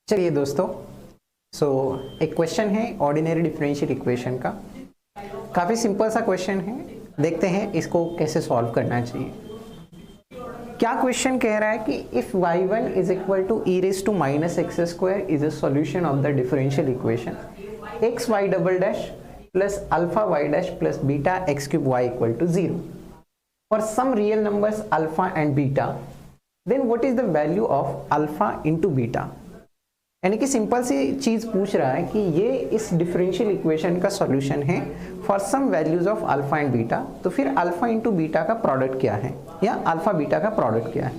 चलिए दोस्तों, एक क्वेश्चन है ऑर्डिनरी डिफरेंशियल इक्वेशन का। काफ़ी सिंपल सा क्वेश्चन है, देखते हैं इसको कैसे सॉल्व करना चाहिए। क्या क्वेश्चन कह रहा है कि if y1 is equal to e raise to minus x square is a solution of the differential equation x y double dash plus alpha y dash plus beta x cube y equal to 0 for some real numbers alpha and beta, then what is the value of alpha into beta. यानी कि simple सी चीज पूछ रहा है कि ये इस differential equation का सॉल्यूशन है for some values of alpha and beta, तो फिर अल्फा इंटू बीटा का प्रोडक्ट क्या है या अल्फा बीटा का प्रोडक्ट क्या है।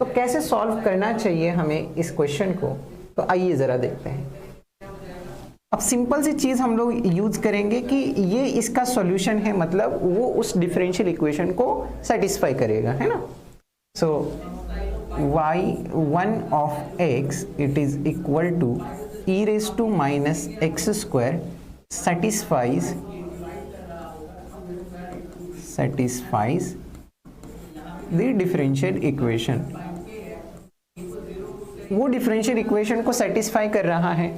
तो कैसे सॉल्व करना चाहिए हमें इस क्वेश्चन को, तो आइए जरा देखते हैं। अब सिंपल सी चीज हम लोग यूज करेंगे कि ये इसका सॉल्यूशन है, मतलब वो उस डिफरेंशियल इक्वेशन को सेटिस्फाई करेगा, है ना। सो y1 of x it is equal to e raised to minus x square satisfies the differential equation। वो डिफरेंशियल इक्वेशन को सेटिस्फाई कर रहा है।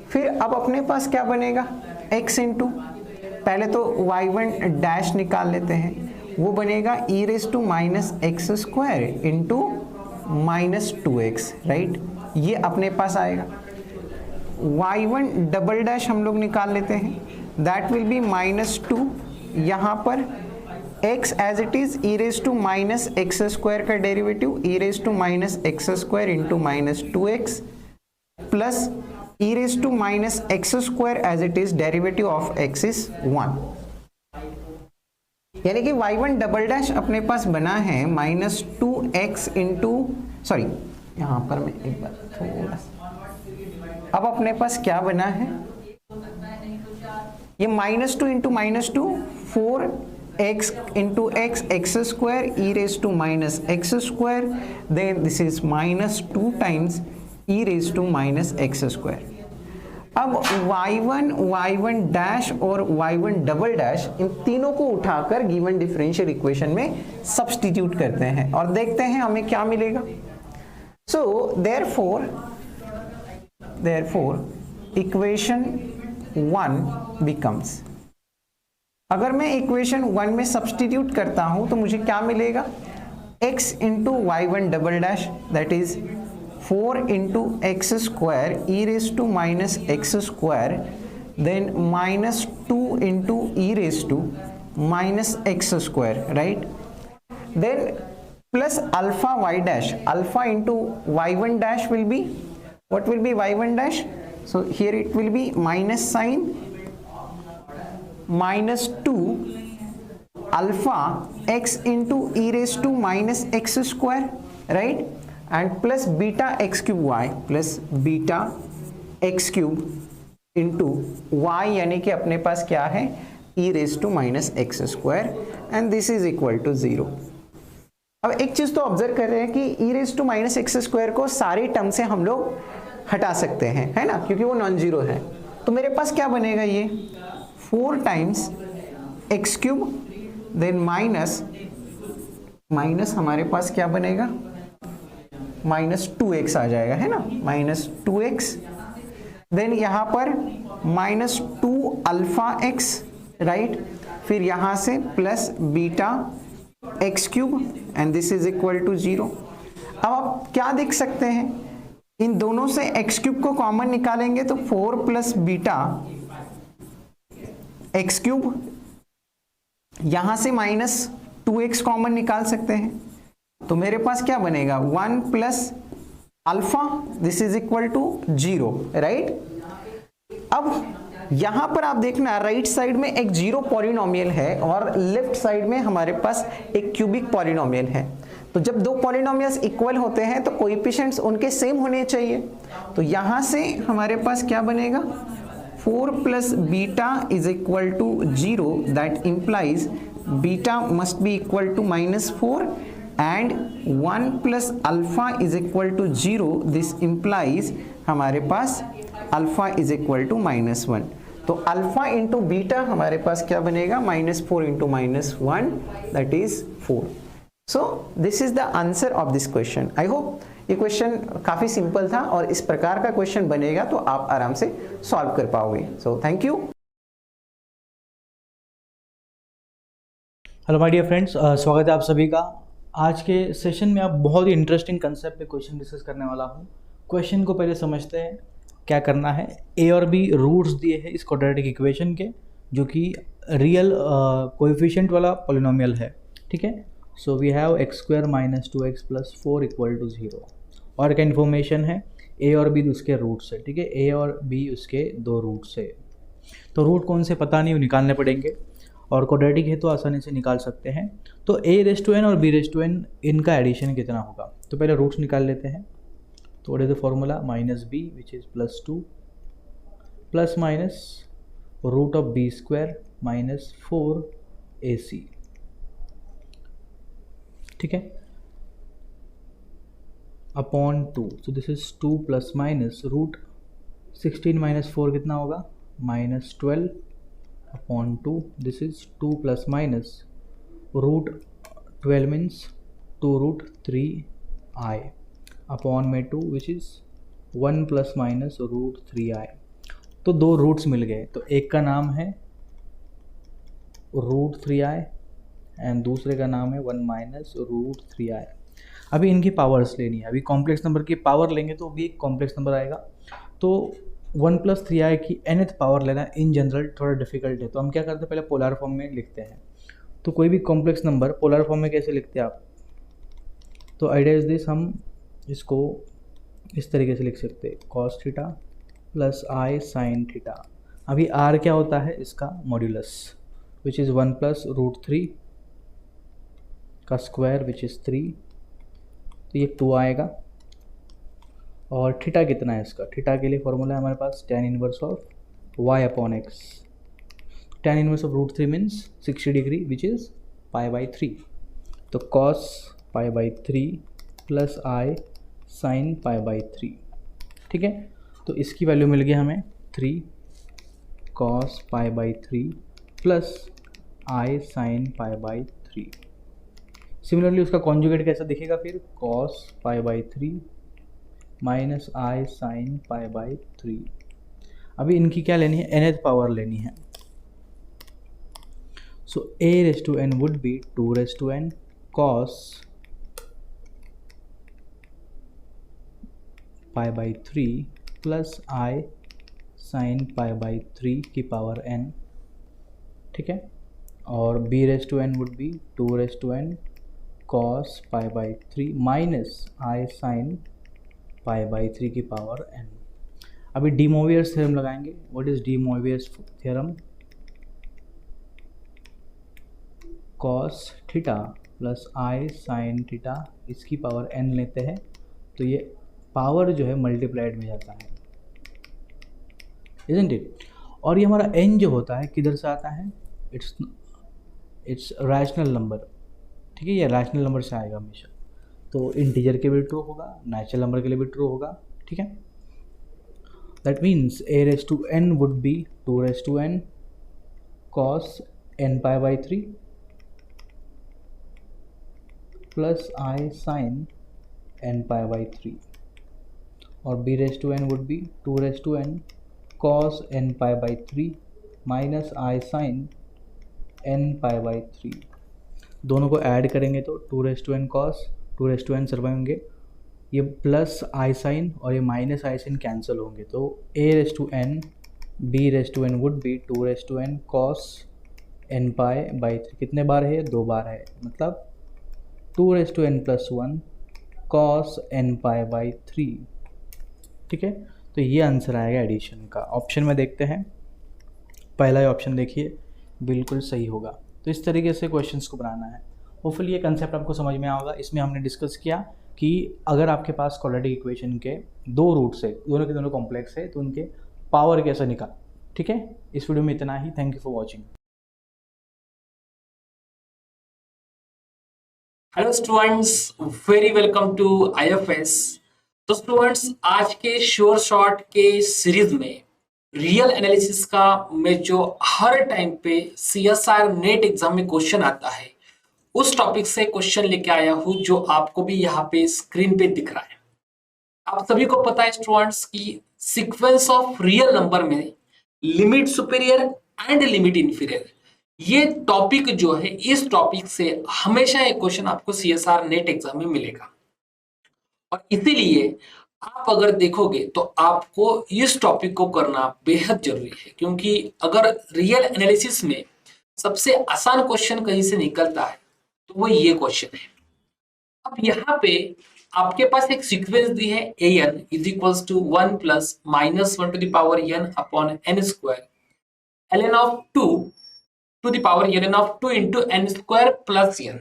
फिर अब अपने पास क्या बनेगा, x इंटू, पहले तो y1 डैश निकाल लेते हैं, वो बनेगा e raise to minus x square into minus 2x, right. ये अपने पास आएगा। y1 डबल डैश हम लोग निकाल लेते हैं, दैट विल बी माइनस 2, यहाँ पर x as it is e raise to minus x square का derivative e raise to minus x square into minus 2x plus e raise to minus x square as it is derivative of x is 1। यानी कि y1 double dash अपने पास बना है minus 2x into, sorry यहां पर मैं एक बार थोड़ा सा, अब अपने पास क्या बना है, ये minus 2 into minus 2 4x into x x square e raise to minus x square, then this is minus 2 times e raise to minus x square. अब y1 डैश और y1 डबल डैश, इन तीनों को उठाकर गिवन डिफरेंशियल इक्वेशन में substitute करते हैं और देखते हैं हमें क्या मिलेगा। सो देयरफॉर इक्वेशन 1 बिकम्स, अगर मैं इक्वेशन 1 में सब्स्टिट्यूट करता हूं तो मुझे क्या मिलेगा, x into y1 double dash that is 4 into x square e raised to minus x square, then minus 2 into e raised to minus x square, right? Then plus alpha y dash, alpha into y1 dash will be, what will be y1 dash? So here it will be minus sign minus 2 alpha x into e raised to minus x square, right? and plus beta x cube y plus beta x cube into y, यानी कि अपने पास क्या है e raised to minus x square and this is equal to 0। अब एक चीज तो observe कर रहे हैं कि e raised to minus x square को सारे टर्म से हम लोग हटा सकते हैं, है ना, क्योंकि वो नॉन जीरो है। तो मेरे पास क्या बनेगा, ये 4 times x cube, then minus हमारे पास क्या बनेगा, माइनस 2x आ जाएगा, है ना, माइनस 2x, देन यहां पर माइनस 2 अल्फा x, राइट, फिर यहां से plus beta x cube and this is equal to 0। अब आप क्या देख सकते हैं, इन दोनों से x क्यूब को कॉमन निकालेंगे तो 4 प्लस बीटा x क्यूब, यहां से माइनस 2x कॉमन निकाल सकते हैं, तो मेरे पास क्या बनेगा 1 plus alpha, this is equal to 0, right. अब यहां पर आप देखना राइट साइड में एक जीरो पॉलिनोमियल है और लेफ्ट साइड में हमारे पास एक क्यूबिक पॉलिनोमियल है। तो जब दो पॉलिनोमियल्स इक्वल होते हैं तो कोएफिशिएंट्स उनके सेम होने चाहिए। तो यहां से हमारे पास क्या बनेगा, 4 plus beta is equal to 0, that implies beta must be equal to -4 and 1 plus alpha is equal to 0, this implies हमारे पास alpha is equal to -1। तो alpha into beta हमारे पास क्या बनेगा, -4 into -1 that is 4। So this is the answer of this question. I hope ये question काफी simple था और इस प्रकार का क्वेश्चन बनेगा तो आप आराम से सॉल्व कर पाओगे। So thank you. Hello my dear friends, स्वागत है आप सभी का। आज के सेशन में आप बहुत ही इंटरेस्टिंग कंसेप्ट पे क्वेश्चन डिस्कस करने वाला हूँ। क्वेश्चन को पहले समझते हैं। क्या करना है, ए और बी रूट्स दिए हैं इस क्वाड्रेटिक इक्वेशन के, जो कि रियल कोएफिशिएंट वाला पॉलिनोमियल है। ठीक है, so we have x² - 2x + 4 = 0। और क्या इन्फॉर्मेशन है, ए और बी उसके रूट्स है। ठीक है, ए और बी उसके दो रूट्स है। तो रूट कौन से पता नहीं, वो निकालने पड़ेंगे, और क्वाड्रेटिक है तो आसानी से निकाल सकते हैं। तो a⁻n और b⁻n इनका एडिशन कितना होगा, तो पहले रूट्स निकाल लेते हैं। तो what is the formula, -b which is +2 plus minus root of b² - 4ac। ठीक है, upon 2। So this is 2 plus minus root 16 - 4 कितना होगा, -12 upon 2। This is 2 plus minus root 12 means 2√3i upon में 2 which is 1 plus minus √3i। तो दो roots मिल गए, तो एक का नाम है √3i एंड दूसरे का नाम है 1 माइनस √3i। अभी इनकी पावर्स लेनी है। अभी कॉम्प्लेक्स नंबर की पावर लेंगे तो भी एक कॉम्प्लेक्स नंबर आएगा। तो 1 + 3i की nth पावर लेना इन जनरल थोड़ा डिफिकल्ट है, तो हम क्या करते हैं, पहले पोलर फॉर्म में लिखते हैं। तो कोई भी कॉम्प्लेक्स नंबर पोलर फॉर्म में कैसे लिखते हैं आप, तो आइडिया इज दिस, हम इसको इस तरीके से लिख सकते हैं, cos theta + i sin theta. अभी r क्या होता है, इसका मॉड्यूलस विच इज़ 1 + √3 का स्क्वायर विच इज़ 3, तो ये 2 आएगा। और थीटा कितना है इसका, थीटा के लिए फॉर्मूला है हमारे पास tan inverse of y upon x। tan inverse of √3 means 60 degree which is π/3। तो cos π/3 प्लस i sin π/3। ठीक है, तो इसकी वैल्यू मिल गई हमें 3 cos π/3 plus i sin π/3। Similarly उसका कॉन्जुगेट कैसा दिखेगा फिर, cos π/3 माइनस i sin π/3। अभी इनकी क्या लेनी है, nth पावर लेनी है। So a⁻n would be 2⁻n cos π/3 plus i sin π/3 की पावर n। ठीक है, और b⁻n would be 2⁻n cos π/3 minus i sin π/3 की पावर n। अभी डी मोवियर्स थ्योरम लगाएंगे। What is de Moivre's theorem, cos theta plus i sin theta इसकी power n लेते हैं, तो ये पावर जो है मल्टीप्लाइड में जाता है, इजंट इट। और ये हमारा n जो होता है किधर से आता है, इट्स रैशनल नंबर। ठीक है, ये रैशनल नंबर से आएगा हमेशा। तो इंटीजर के भी ट्रू होगा, नेचुरल नंबर के लिए भी ट्रू होगा। ठीक है, that means a⁻n would be 2⁻n cos n π/3 plus i sin n π/3, और b⁻n would be 2⁻n cos n π/3 minus i sin n π/3। दोनों को ऐड करेंगे तो 2⁻n cos 2⁻n सर्वाइव होंगे, ये प्लस आई साइन और ये माइनस आई साइन कैंसिल होंगे। तो a⁻n b⁻n would be 2⁻n cos n π/3। कितने बार है, 2 बार है, मतलब 2⁻n + 1 cos n π/3। ठीक है, तो ये आंसर आएगा एडिशन का। ऑप्शन में देखते हैं, पहला ही ऑप्शन देखिए, बिल्कुल सही होगा। तो इस तरीके से क्वेश्चंस को बनाना है। होपफुली ये कंसेप्ट आपको समझ में आएगा। इसमें हमने डिस्कस किया कि अगर आपके पास क्वाड्रेटिक इक्वेशन के दो रूट्स है, दोनों के दोनों कॉम्प्लेक्स है, तो उनके पावर कैसे निकाल। ठीक है, इस वीडियो में इतना ही। Thank you for watching. Hello students, very welcome to IFS। तो स्टूडेंट्स, आज के श्योर शॉर्ट के सीरीज में रियल एनालिसिस का में जो हर टाइम पे CSIR नेट एग्जाम में क्वेश्चन आता है उस टॉपिक से क्वेश्चन लेके आया हूं जो आपको भी यहाँ पे स्क्रीन पे दिख रहा है। आप सभी को पता है स्टूडेंट्स की सीक्वेंस ऑफ रियल नंबर में limit superior and limit inferior, ये टॉपिक जो है, इस टॉपिक से हमेशा एक क्वेश्चन आपको सीएसआर नेट एग्जाम में मिलेगा। और इसीलिए आप अगर देखोगे तो आपको इस टॉपिक को करना बेहद जरूरी है, क्योंकि अगर रियल एनालिसिस में सबसे आसान क्वेश्चन कहीं से निकलता है तो वो ये क्वेश्चन है। अब यहाँ पे आपके पास एक सीक्वेंस दी है an is equals to 1 plus minus 1 to the power n upon n square ln of 2 to the power ln of 2 into n square plus n।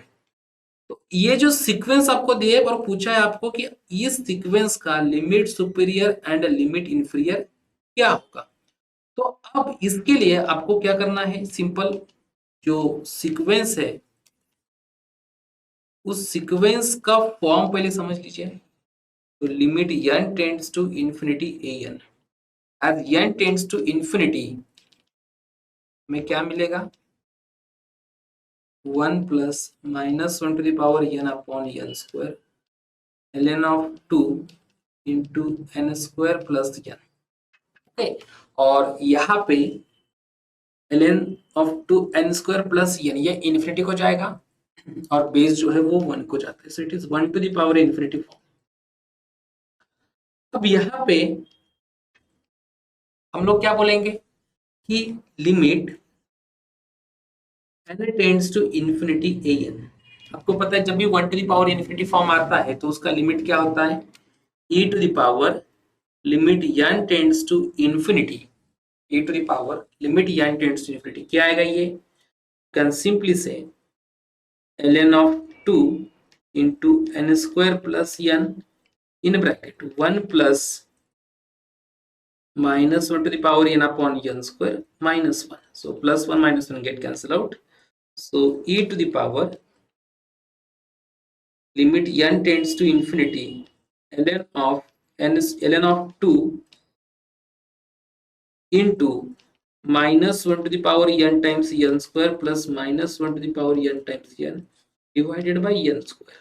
तो ये जो सीक्वेंस आपको दिए और पूछा है आपको कि इस सीक्वेंस का limit superior and limit inferior क्या होगा। तो अब इसके लिए आपको क्या करना है, सिंपल जो सीक्वेंस है उस सीक्वेंस का फॉर्म पहले समझ लीजिए। तो limit n tends to infinity an, as n tends to infinity में क्या मिलेगा, 1 plus minus 1 to the power n upon n square ln of 2 into n square plus n। Okay, और यहाँ पे ln of 2 n square plus n ये infinity को जाएगा और बेस जो है वो 1 को जाता है, so it is 1 to the power infinity form. अब यहाँ पे हम लोग क्या बोलेंगे कि limit n tends to infinity an। आपको पता है जब भी 1 to the power infinity form आता है तो उसका लिमिट क्या होता है, e to the power limit n tends to infinity, e to the power limit n tends to infinity क्या आएगा, ये कैन सिंपली से ln of 2 into n square plus n in bracket 1 plus minus 1 to the power n upon n square minus 1. So plus 1 minus 1 get cancelled out. So e to the power limit n tends to infinity ln of 2 into minus 1 to the power n times n square plus minus 1 to the power n times n divided by n square.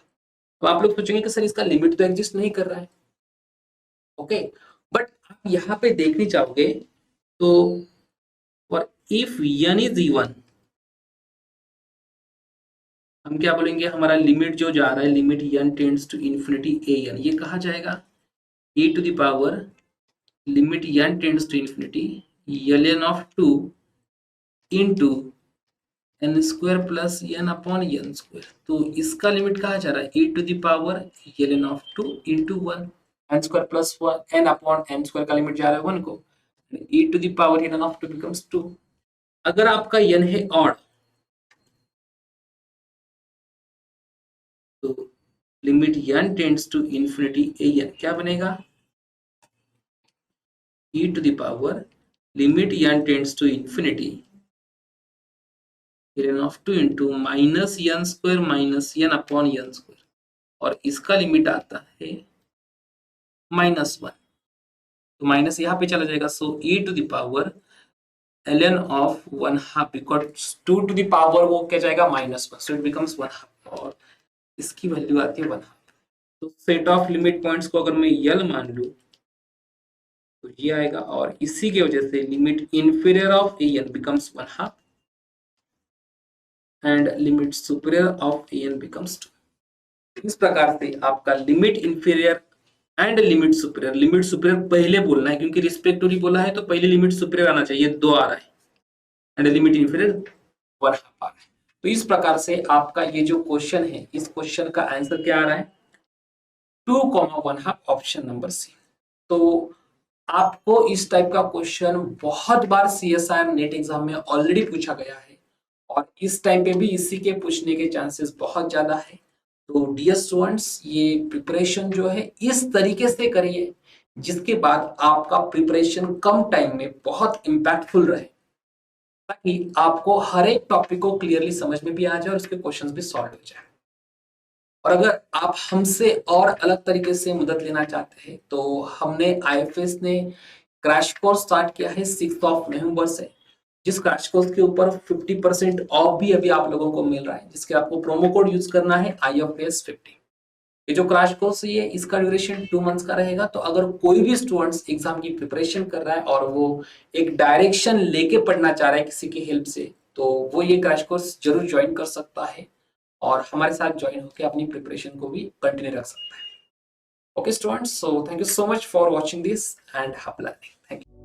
तो आप लोग सोचेंगे कि sir इसका limit तो exist नहीं कर रहा है, ओके, बट आप यहाँ पे देखने चाहोगे तो for if n is even हम क्या बोलेंगे, हमारा लिमिट जो जा रहा है limit n tends to infinity an, ये कहा जाएगा e to the power limit n tends to infinity ln of 2 into n square plus n upon n square. तो इसका लिमिट कहा जा रहा है e to the power ln of 2 into 1 n square plus n upon n square का limit जा रहा है 1 को, e to the power ln of 2 becomes 2। अगर आपका n है ऑड तो limit n tends to infinity an क्या बनेगा, e to the power limit n tends to infinity ln of 2 into minus n square minus n upon n square, और इसका limit आता है माइनस 1, तो माइनस यहाँ पे चला जाएगा। So e to the power ln of 1/2 because 2 to the power वो क्या जाएगा माइनस 1, सो इट बिकम्स 1/2 और इसकी वैल्यू आती है 1/2। तो सेट ऑफ लिमिट पॉइंट्स को अगर मैं यल मान लूं तो ये आएगा, और इसी की वजह से limit inferior of an becomes 1/2 and limit superior of an becomes 2। इस प्रकार से आपका limit inferior and limit superior पहले बोलना है क्योंकि रिस्पेक्टिवली बोला है तो पहले लिमिट सुपीरियर आना चाहिए, 2 आ रहा है, एंड लिमिट इंफीरियर 1/2 आ रहा है। तो इस प्रकार से आपका ये जो क्वेश्चन है इस क्वेश्चन का आंसर क्या आ रहा है, 2,1/2 ऑप्शन नंबर सी। तो आपको इस टाइप का क्वेश्चन बहुत बार सीएसआर नेट एग्जाम में ऑलरेडी पूछा गया है और इस टाइम पे भी इसी के पूछने के चांसेस बहुत ज्यादा है। तो डियर स्टूडेंट्स, ये प्रिपरेशन जो है इस तरीके से करिए जिसके बाद आपका प्रिपरेशन कम टाइम में बहुत इम्पैक्टफुल रहे, ताकि आपको हर एक टॉपिक को क्लियरली समझ में भी आ जाए और उसके क्वेश्चंस भी सॉल्व हो जाए। और अगर आप हमसे और अलग तरीके से मदद लेना चाहते हैं तो हमने आईएफएस ने क्रैश कोर्स स्टार्ट किया है 6 नवंबर से। जिस क्रैश कोर्स के ऊपर 50% ऑफ भी अभी आप लोगों को मिल रहा है, जिसके आपको प्रोमो कोड यूज करना है IFS50। ये जो क्रैश कोर्स है इसका ड्यूरेशन 2 मंथ्स का रहेगा। तो अगर कोई भी स्टूडेंट्स एग्जाम की प्रिपरेशन कर रहा है और वो एक डायरेक्शन लेके पढ़ना चाह रहा है किसी की हेल्प से, तो वो ये क्रैश कोर्स जरूर ज्वाइन कर सकता है और हमारे साथ ज्वाइन होकर अपनी प्रिपरेशन को भी कंटिन्यू रख सकता है। Okay students, so thank you so much for watching this and happy learning. Thank you.